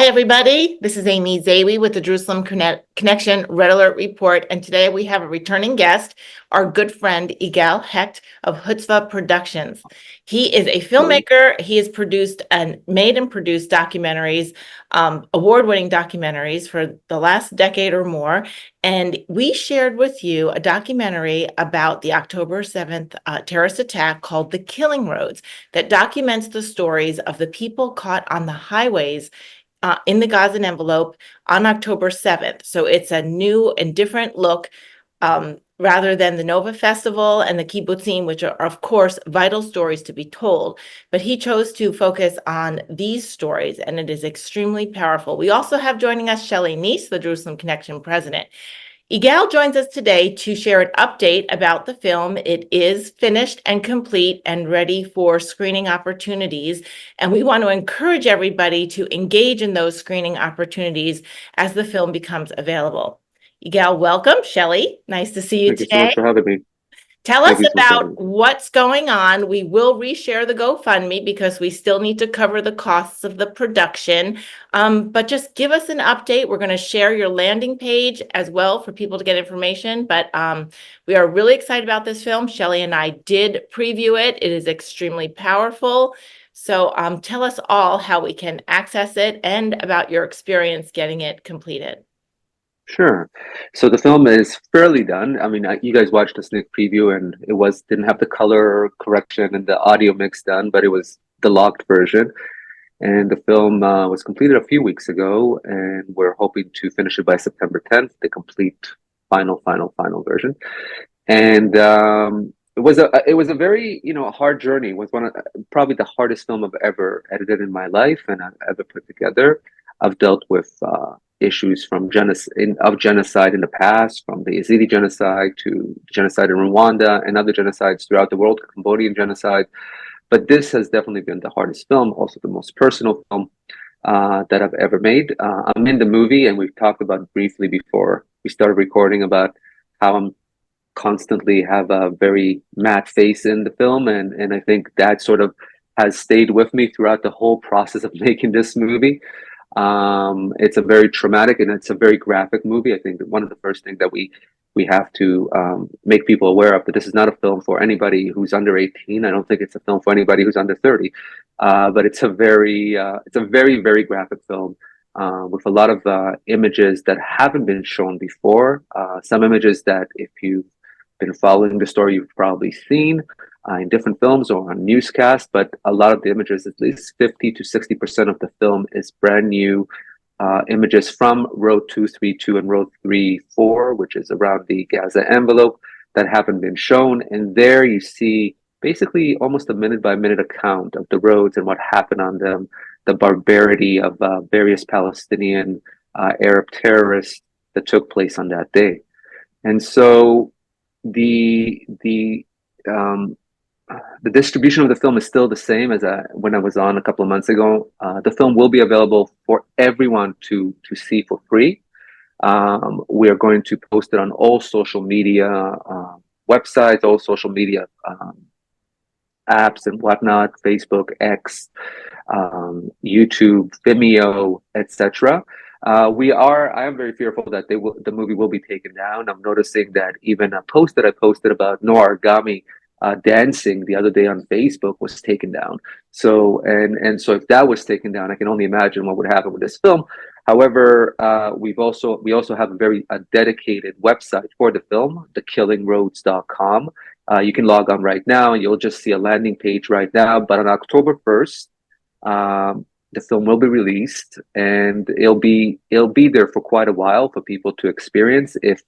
everybody. This is Amy Zawi with the Jerusalem Connection Red Alert Report. And today we have a returning guest, our good friend, Igal Hecht of Chutzpah Productions. He is a filmmaker. He has produced and made and produced documentaries, award-winning documentaries for the last decade or more. And we shared with you a documentary about the October 7th terrorist attack called The Killing Roads that documents the stories of the people caught on the highways in the Gaza Envelope on October 7th. So it's a new and different look rather than the Nova Festival and the Kibbutzim, which are, of course, vital stories to be told. But he chose to focus on these stories, and it is extremely powerful. We also have joining us Shelley Neese, the Jerusalem Connection president. Igal joins us today to share an update about the film. It is finished and complete and ready for screening opportunities. And we want to encourage everybody to engage in those screening opportunities as the film becomes available. Igal, welcome. Shelley, nice to see you today. Thank you so much for having me. Tell us about what's going on. We will reshare the GoFundMe because we still need to cover the costs of the production. But just give us an update. We're going to share your landing page as well for people to get information. But we are really excited about this film. Shelley and I did preview it. It is extremely powerful. So tell us all how we can access it and about your experience getting it completed. Sure. So the film is fairly done. I mean, you guys watched a sneak preview, and it didn't have the color correction and the audio mix done, but it was the locked version. And the film was completed a few weeks ago, and we're hoping to finish it by September 10th, the complete final version. And it was a very hard journey. It was one of probably the hardest film I've ever edited in my life and I've ever put together. I've dealt with issues from genocide in the past, from the Yazidi genocide to genocide in Rwanda and other genocides throughout the world, Cambodian genocide. But this has definitely been the hardest film, also the most personal film that I've ever made. I'm in the movie, and we've talked about briefly before we started recording about how I'm constantly have a very matte face in the film, and I think that sort of has stayed with me throughout the whole process of making this movie. It's a very traumatic and it's a very graphic movie. I think that one of the first things that we have to make people aware of, that this is not a film for anybody who's under 18. I don't think it's a film for anybody who's under 30. But it's a very very graphic film with a lot of images that haven't been shown before. Some images that, if you've been following the story, you've probably seen in different films or on newscasts, but a lot of the images, at least 50 to 60% of the film, is brand new images from Road 232 and Road 34, which is around the Gaza Envelope, that haven't been shown. And there you see basically almost a minute-by-minute account of the roads and what happened on them, the barbarity of various Palestinian Arab terrorists that took place on that day. And so the distribution of the film is still the same as when I was on a couple of months ago. The film will be available for everyone to see for free. We are going to post it on all social media websites, all social media apps and whatnot, Facebook, X, YouTube, Vimeo, etc. I am very fearful that the movie will be taken down. I'm noticing that even a post that I posted about no origami dancing the other day on Facebook was taken down. So so if that was taken down, I can only imagine what would happen with this film. However, we also have a dedicated website for the film, thekillingroads.com. You can log on right now, and you'll just see a landing page right now. But on October 1st, the film will be released, and it'll be there for quite a while for people to experience if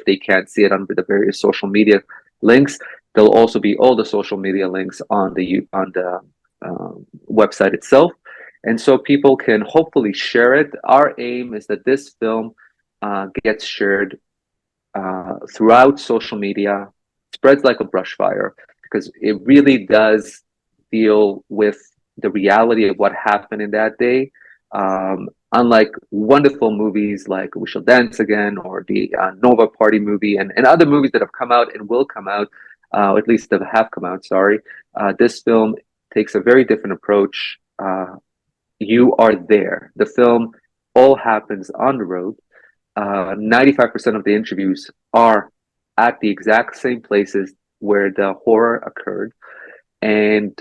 they can't see it on the various social media links. There'll also be all the social media links on the website itself, and so people can hopefully share it. Our aim is that this film gets shared throughout social media, spreads like a brush fire, because it really does deal with the reality of what happened in that day. Unlike wonderful movies like We Shall Dance Again or the Nova Party movie and other movies that have come out and will come out, or at least that have come out, sorry, this film takes a very different approach you are there. The film all happens on the road. 95% of the interviews are at the exact same places where the horror occurred. And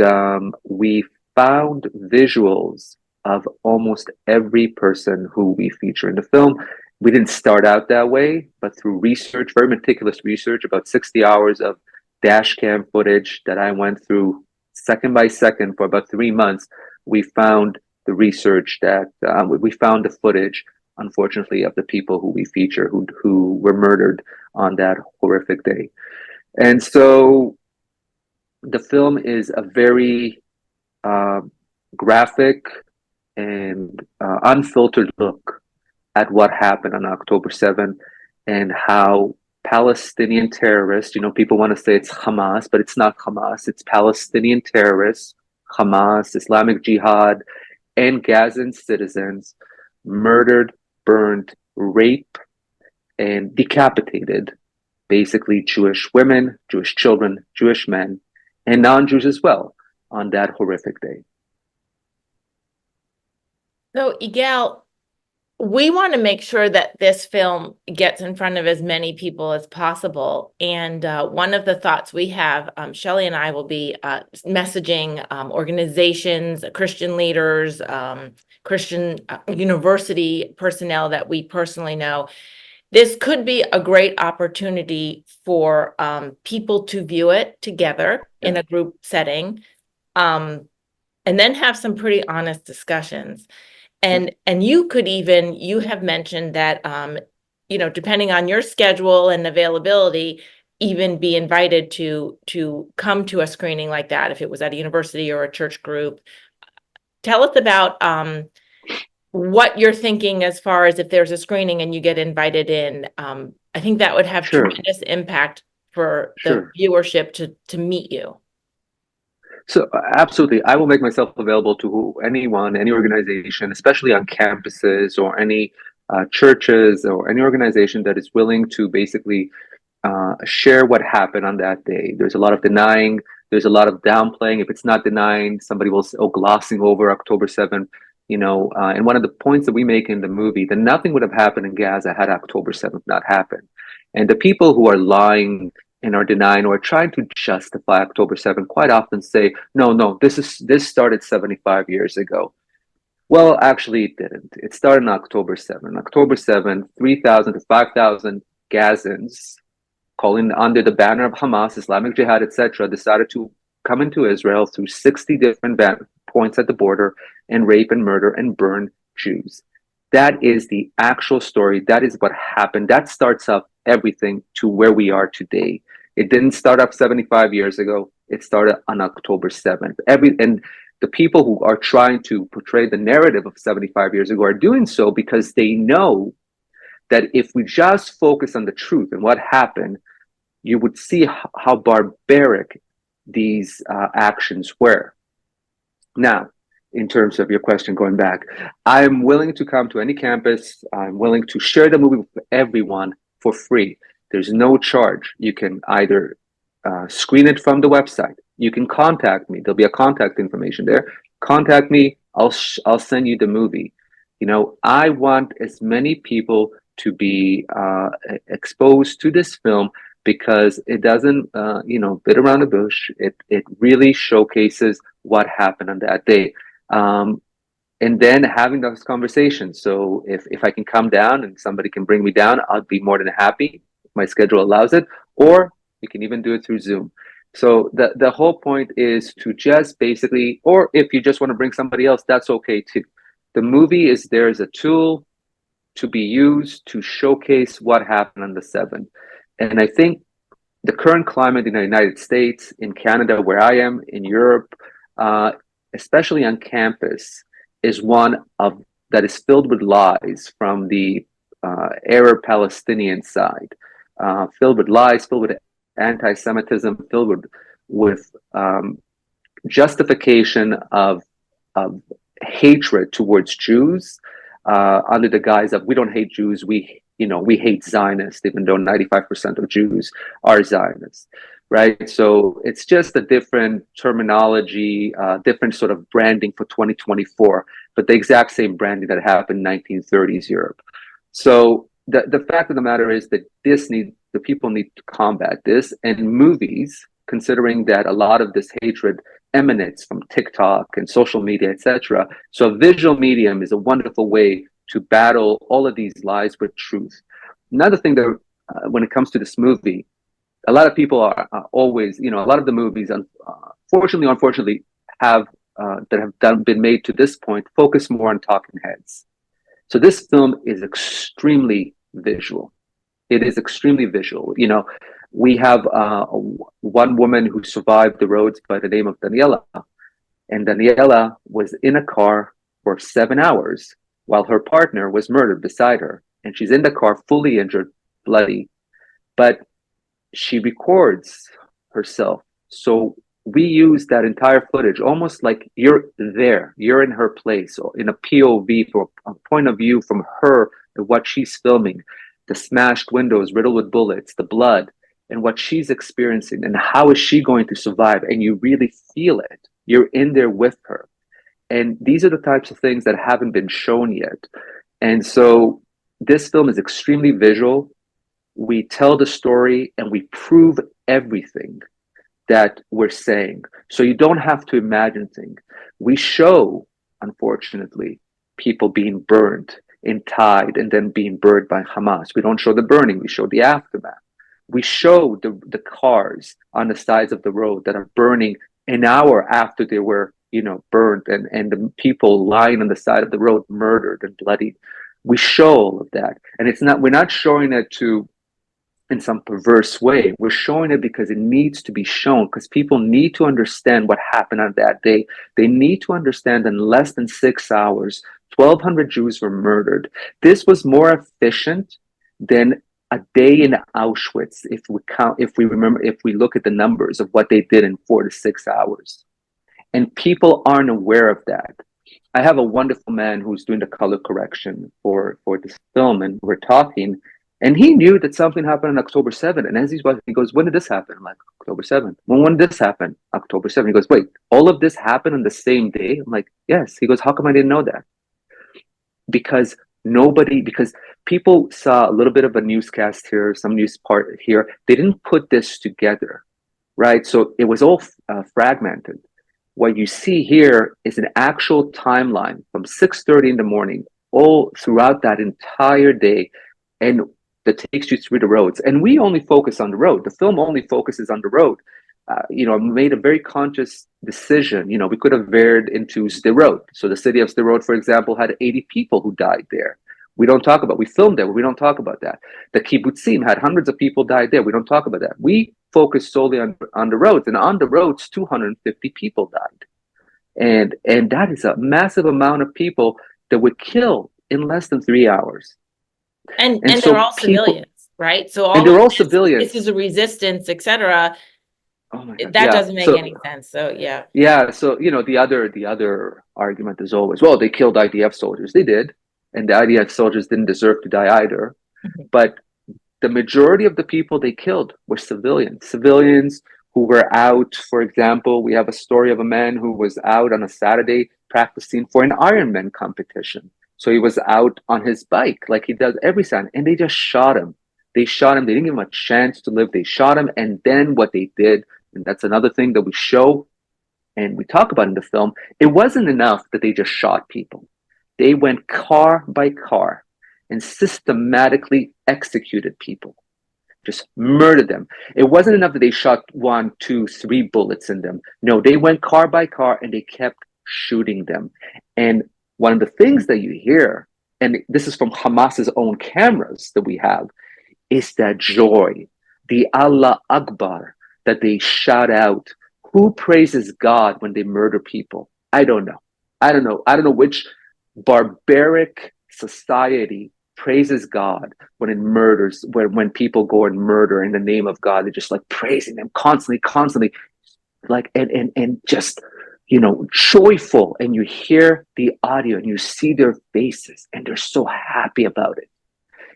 we found visuals of almost every person who we feature in the film. We didn't start out that way, but through research, very meticulous research, about 60 hours of dash cam footage that I went through second by second for about 3 months, we found the research that we found the footage, unfortunately, of the people who we feature who were murdered on that horrific day. And so the film is a very uh, graphic and unfiltered look at what happened on October 7th and how Palestinian terrorists, people want to say it's Hamas, but it's not Hamas, it's Palestinian terrorists, Hamas, Islamic Jihad, and Gazan citizens murdered, burned, raped, and decapitated basically Jewish women, Jewish children, Jewish men, and non-Jews as well on that horrific day. So, Igal, we want to make sure that this film gets in front of as many people as possible. And one of the thoughts we have, Shelley and I will be messaging organizations, Christian leaders, Christian university personnel that we personally know. This could be a great opportunity for people to view it together in a group setting, and then have some pretty honest discussions. And you could even, you have mentioned that, depending on your schedule and availability, even be invited to come to a screening like that, if it was at a university or a church group. Tell us about what you're thinking as far as if there's a screening and you get invited in. I think that would have tremendous impact for the viewership to meet you. So absolutely, I will make myself available to anyone, any organization, especially on campuses or any churches or any organization that is willing to basically share what happened on that day. There's a lot of denying, there's a lot of downplaying. If it's not denying, somebody will say, oh, glossing over October 7th. And one of the points that we make in the movie, that nothing would have happened in Gaza had October 7th not happened. And the people who are lying and are denying or trying to justify October 7th quite often say, no, this started 75 years ago. Well, actually, it didn't. It started on October 7th. October 7th, 3,000 to 5,000 Gazans, calling under the banner of Hamas, Islamic Jihad, etc., decided to come into Israel through 60 different points at the border and rape and murder and burn Jews. That is the actual story. That is what happened. That starts up everything to where we are today. It didn't start up 75 years ago. It started on October 7th. And the people who are trying to portray the narrative of 75 years ago are doing so because they know that if we just focus on the truth and what happened, you would see how barbaric these actions were. Now, in terms of your question going back, I'm willing to come to any campus. I'm willing to share the movie with everyone for free. There's no charge. You can either screen it from the website. You can contact me. There'll be a contact information there. Contact me. I'll send you the movie. I want as many people to be exposed to this film because it doesn't, beat around the bush. It really showcases what happened on that day. And then having those conversations. So if I can come down and somebody can bring me down, I'll be more than happy if my schedule allows it. Or you can even do it through Zoom. So the whole point is to just basically, or if you just want to bring somebody else, that's okay too. The movie is there as a tool to be used to showcase what happened on the 7th. And I think the current climate in the United States, in Canada, where I am, in Europe, especially on campus, is one that is filled with lies from the Arab Palestinian side, filled with lies, filled with anti-Semitism, filled with justification of hatred towards Jews under the guise of we don't hate Jews, we hate Zionists, even though 95% of Jews are Zionists, right? So it's just a different terminology, different sort of branding for 2024 but the exact same branding that happened in 1930s Europe. So the fact of the matter is that the people need to combat this, and movies, considering that a lot of this hatred emanates from TikTok and social media, etc. So a visual medium is a wonderful way to battle all of these lies with truth. Another thing that when it comes to this movie, a lot of people are always, a lot of the movies, unfortunately, have been made to this point focus more on talking heads. So this film is extremely visual. It is extremely visual. We have one woman who survived the roads by the name of Daniela, and Daniela was in a car for 7 hours while her partner was murdered beside her, and she's in the car fully injured, bloody, but she records herself. So we use that entire footage almost like you're there, you're in her place, or in a POV, for a point of view from her and what she's filming, the smashed windows riddled with bullets, the blood, and what she's experiencing, and how is she going to survive. And you really feel it. You're in there with her. And these are the types of things that haven't been shown yet. And so this film is extremely visual. We tell the story and we prove everything that we're saying. So you don't have to imagine things. We show, unfortunately, people being burned in Tide and then being burned by Hamas. We don't show the burning, we show the aftermath. We show the cars on the sides of the road that are burning an hour after they were, burned, and the people lying on the side of the road murdered and bloodied. We show all of that. And we're not showing it in some perverse way. We're showing it because it needs to be shown, because people need to understand what happened on that day. They need to understand in less than 6 hours, 1,200 Jews were murdered. This was more efficient than a day in Auschwitz, if we look at the numbers of what they did in 4 to 6 hours. And people aren't aware of that. I have a wonderful man who's doing the color correction for this film, and we're talking, and he knew that something happened on October 7th. And as he's watching, he goes, "When did this happen?" I'm like, "October 7th. When did this happen?" October 7th. He goes, "Wait, all of this happened on the same day?" I'm like, "Yes." He goes, "How come I didn't know that?" Because people saw a little bit of a newscast here, some news part here. They didn't put this together, right? So it was all fragmented. What you see here is an actual timeline from 6:30 in the morning, all throughout that entire day, and that takes you through the roads. And we only focus on the road. The film only focuses on the road. Made a very conscious decision. We could have veered into Sderot. So the city of Sderot, for example, had 80 people who died there. We filmed there, but we don't talk about that. The kibbutzim had hundreds of people died there. We don't talk about that. We focus solely on the roads, and on the roads, 250 people died. And that is a massive amount of people that would kill in less than 3 hours. And so they're all civilians, right? So they're all civilians. This is a resistance, etc. Oh my God. That doesn't make any sense. So yeah. Yeah. So the other argument is always, well, they killed IDF soldiers. They did, and the IDF soldiers didn't deserve to die either. Mm-hmm. But the majority of the people they killed were civilians who were out. For example, we have a story of a man who was out on a Saturday practicing for an Ironman competition. So he was out on his bike like he does every Saturday, and they just shot him. They didn't give him a chance to live. They shot him, and then what they did, and that's another thing that we show and we talk about in the film, it wasn't enough that they just shot people. They went car by car and systematically executed people, just murdered them. It wasn't enough that they shot 1, 2, 3 bullets in them. No, they went car by car and they kept shooting them. And one of the things that you hear, and this is from Hamas's own cameras that we have, is that joy, the Allah Akbar that they shout out. Who praises God when they murder people? I don't know. I don't know which barbaric society praises God when it murders, when people go and murder in the name of God. They're just like praising them constantly, like and just joyful. And you hear the audio and you see their faces and they're so happy about it.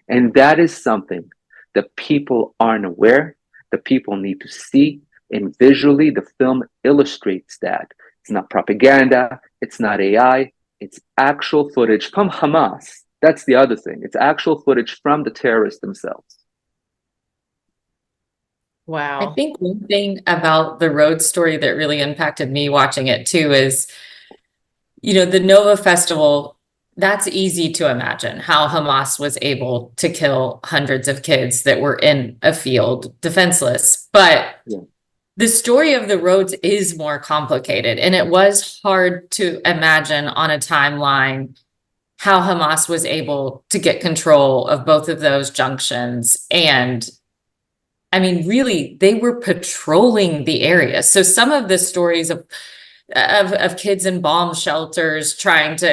And that is something that people aren't aware, that people need to see. And visually, the film illustrates that. It's not propaganda. It's not AI. It's actual footage from Hamas. That's the other thing. It's actual footage from the terrorists themselves. I Wow. think one thing about the road story that really impacted me watching it too is, the Nova Festival, that's easy to imagine how Hamas was able to kill hundreds of kids that were in a field defenseless. But Yeah. the story of the roads is more complicated, and it was hard to imagine on a timeline how Hamas was able to get control of both of those junctions. And I mean, really, they were patrolling the area. So some of the stories of kids in bomb shelters trying to,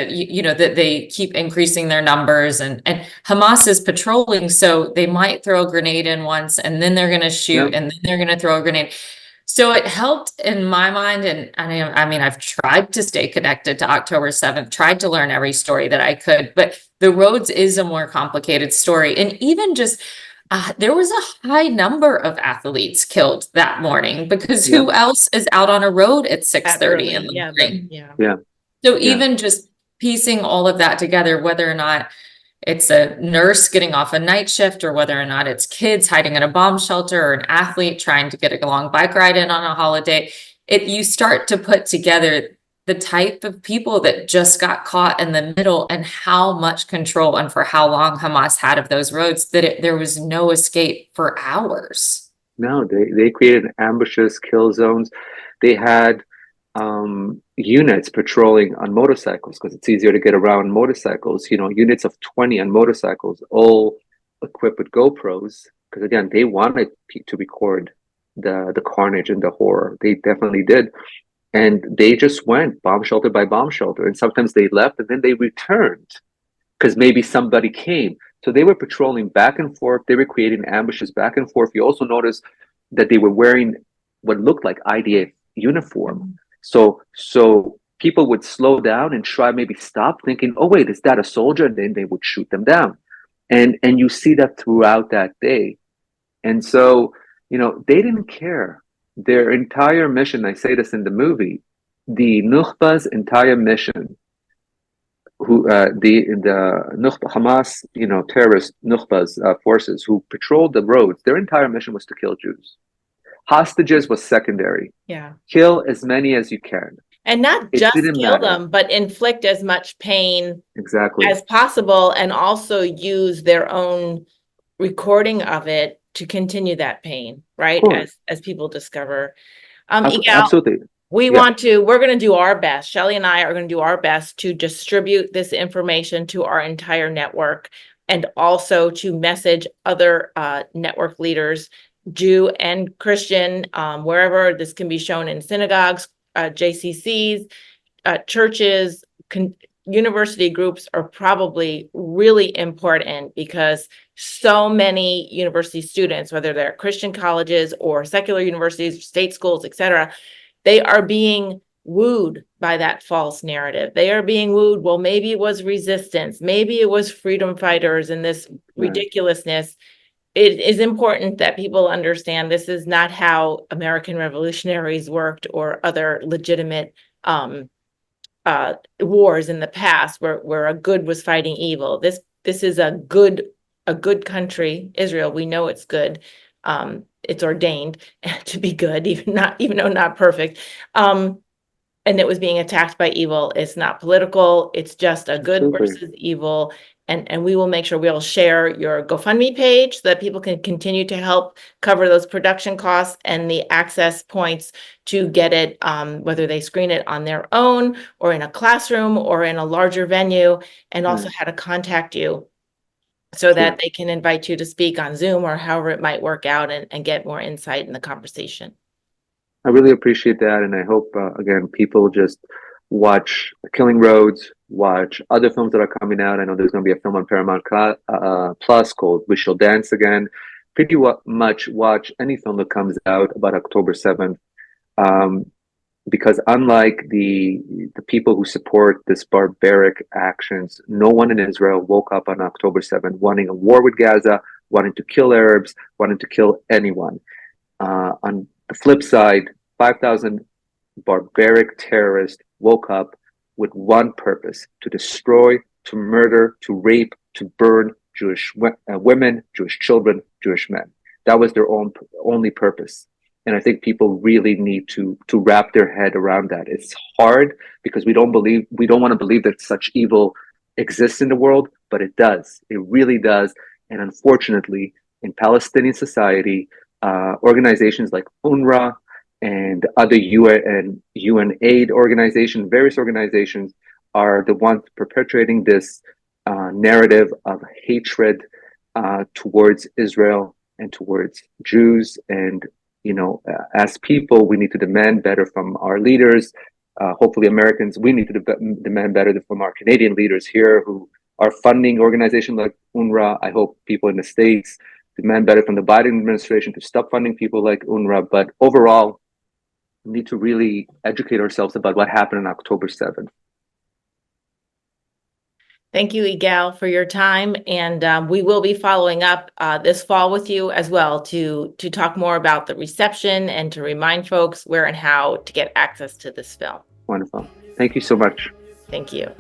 that they keep increasing their numbers, and Hamas is patrolling, so they might throw a grenade in once, and then they're going to shoot, Yeah. and then they're going to throw a grenade. So it helped in my mind, and I mean, I've tried to stay connected to October 7th, tried to learn every story that I could, but the roads is a more complicated story. And even just there was a high number of athletes killed that morning, because Yeah. who else is out on a road at That 6:30 in early. the Yeah, morning? yeah. Yeah. So Yeah. even just piecing all of that together, whether or not it's a nurse getting off a night shift, or whether or not it's kids hiding in a bomb shelter, or an athlete trying to get a long bike ride in on a holiday, you start to put together the type of people that just got caught in the middle, and how much control and for how long Hamas had of those roads, that there was no escape for hours. No, they created ambushes, kill zones. They had units patrolling on motorcycles, because it's easier to get around motorcycles. Units of 20 on motorcycles, all equipped with GoPros, because again, they wanted to record the carnage and the horror. They definitely did. And they just went bomb shelter by bomb shelter, and sometimes they left and then they returned because maybe somebody came. So they were patrolling back and forth. They were creating ambushes back and forth. You also notice that they were wearing what looked like IDF uniform. So people would slow down and try, maybe stop, thinking, "Oh wait, is that a soldier?" And then they would shoot them down. And you see that throughout that day. And so, they didn't care. Their entire mission, I say this in the movie, the Nukhba's entire mission, the Nukhba, Hamas, terrorist Nukhba's forces who patrolled the roads, their entire mission was to kill Jews. Hostages was secondary. Yeah. Kill as many as you can. And not It just didn't kill matter. them, but inflict as much pain Exactly. as possible, and also use their own recording of it to continue that pain, right? Of course. As people discover. Igal, Absolutely. we're Yeah. going to do our best. Shelley and I are going to do our best to distribute this information to our entire network, and also to message other network leaders, Jew and Christian, wherever this can be shown, in synagogues, JCCs, churches, university groups are probably really important, because so many university students, whether they're Christian colleges or secular universities, state schools, etc., they are being wooed by that false narrative. They are being wooed. Well, maybe it was resistance. Maybe it was freedom fighters and this ridiculousness. It is important that people understand this is not how American revolutionaries worked, or other legitimate wars in the past, where a good was fighting evil. This is a good country, Israel. We know it's good. It's ordained to be good, even though not perfect. And it was being attacked by evil. It's not political. It's just a good versus evil. And we will make sure we'll share your GoFundMe page so that people can continue to help cover those production costs and the access points to get it, whether they screen it on their own, or in a classroom, or in a larger venue, and also how to contact you so that they can invite you to speak on Zoom, or however it might work out, and get more insight in the conversation. I really appreciate that, and I hope again people just watch Killing Roads, watch other films that are coming out. I know there's going to be a film on Paramount Plus called We Shall Dance Again. Pretty much watch any film that comes out about October 7th, because unlike the people who support this barbaric actions, no one in Israel woke up on October 7th wanting a war with Gaza, wanting to kill Arabs, wanting to kill anyone. On the flip side, 5,000 barbaric terrorists woke up with one purpose: to destroy, to murder, to rape, to burn Jewish women, Jewish children, Jewish men. That was their only purpose. And I think people really need to wrap their head around that. It's hard because we don't want to believe that such evil exists in the world, but it does. It really does. And unfortunately, in Palestinian society, organizations like UNRWA and other UN aid organizations, various organizations, are the ones perpetuating this narrative of hatred towards Israel and towards Jews. And as people, we need to demand better from our leaders. Hopefully, Americans, we need to demand better from our Canadian leaders here who are funding organizations like UNRWA. I hope people in the States demand better from the Biden administration to stop funding people like UNRWA. But overall, we need to really educate ourselves about what happened on October 7th. Thank you, Igal, for your time. And we will be following up this fall with you as well to talk more about the reception and to remind folks where and how to get access to this film. Wonderful. Thank you so much. Thank you.